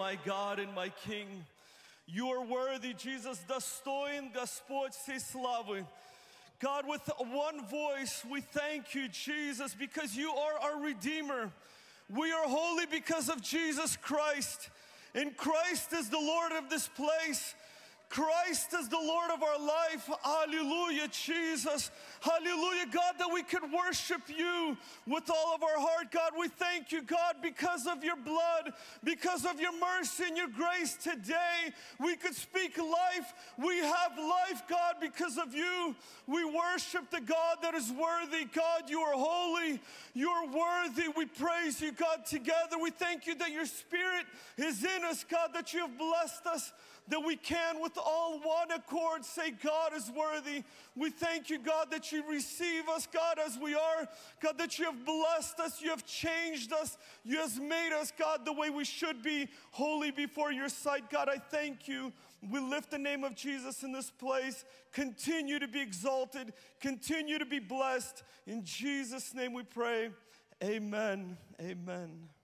my God and my King. You are worthy, Jesus. Достоин Господь всей славы. God, with one voice, we thank you, Jesus, because you are our Redeemer. We are holy because of Jesus Christ. And Christ is the Lord of this place. Christ is the Lord of our life. Hallelujah, Jesus. Hallelujah, God, that we could worship you with all of our heart. God, we thank you, God, because of your blood, because of your mercy and your grace today. We could speak life. We have life, God, because of you. We worship the God that is worthy. God, you are holy. You are worthy. We praise you, God, together. We thank you that your Spirit is in us, God, that you have blessed us, that we can with all one accord say God is worthy. We thank you, God, that you receive us, God, as we are. God, that you have blessed us, you have changed us, you have made us, God, the way we should be, holy before your sight. God, I thank you. We lift the name of Jesus in this place. Continue to be exalted. Continue to be blessed. In Jesus' name we pray. Amen. Amen.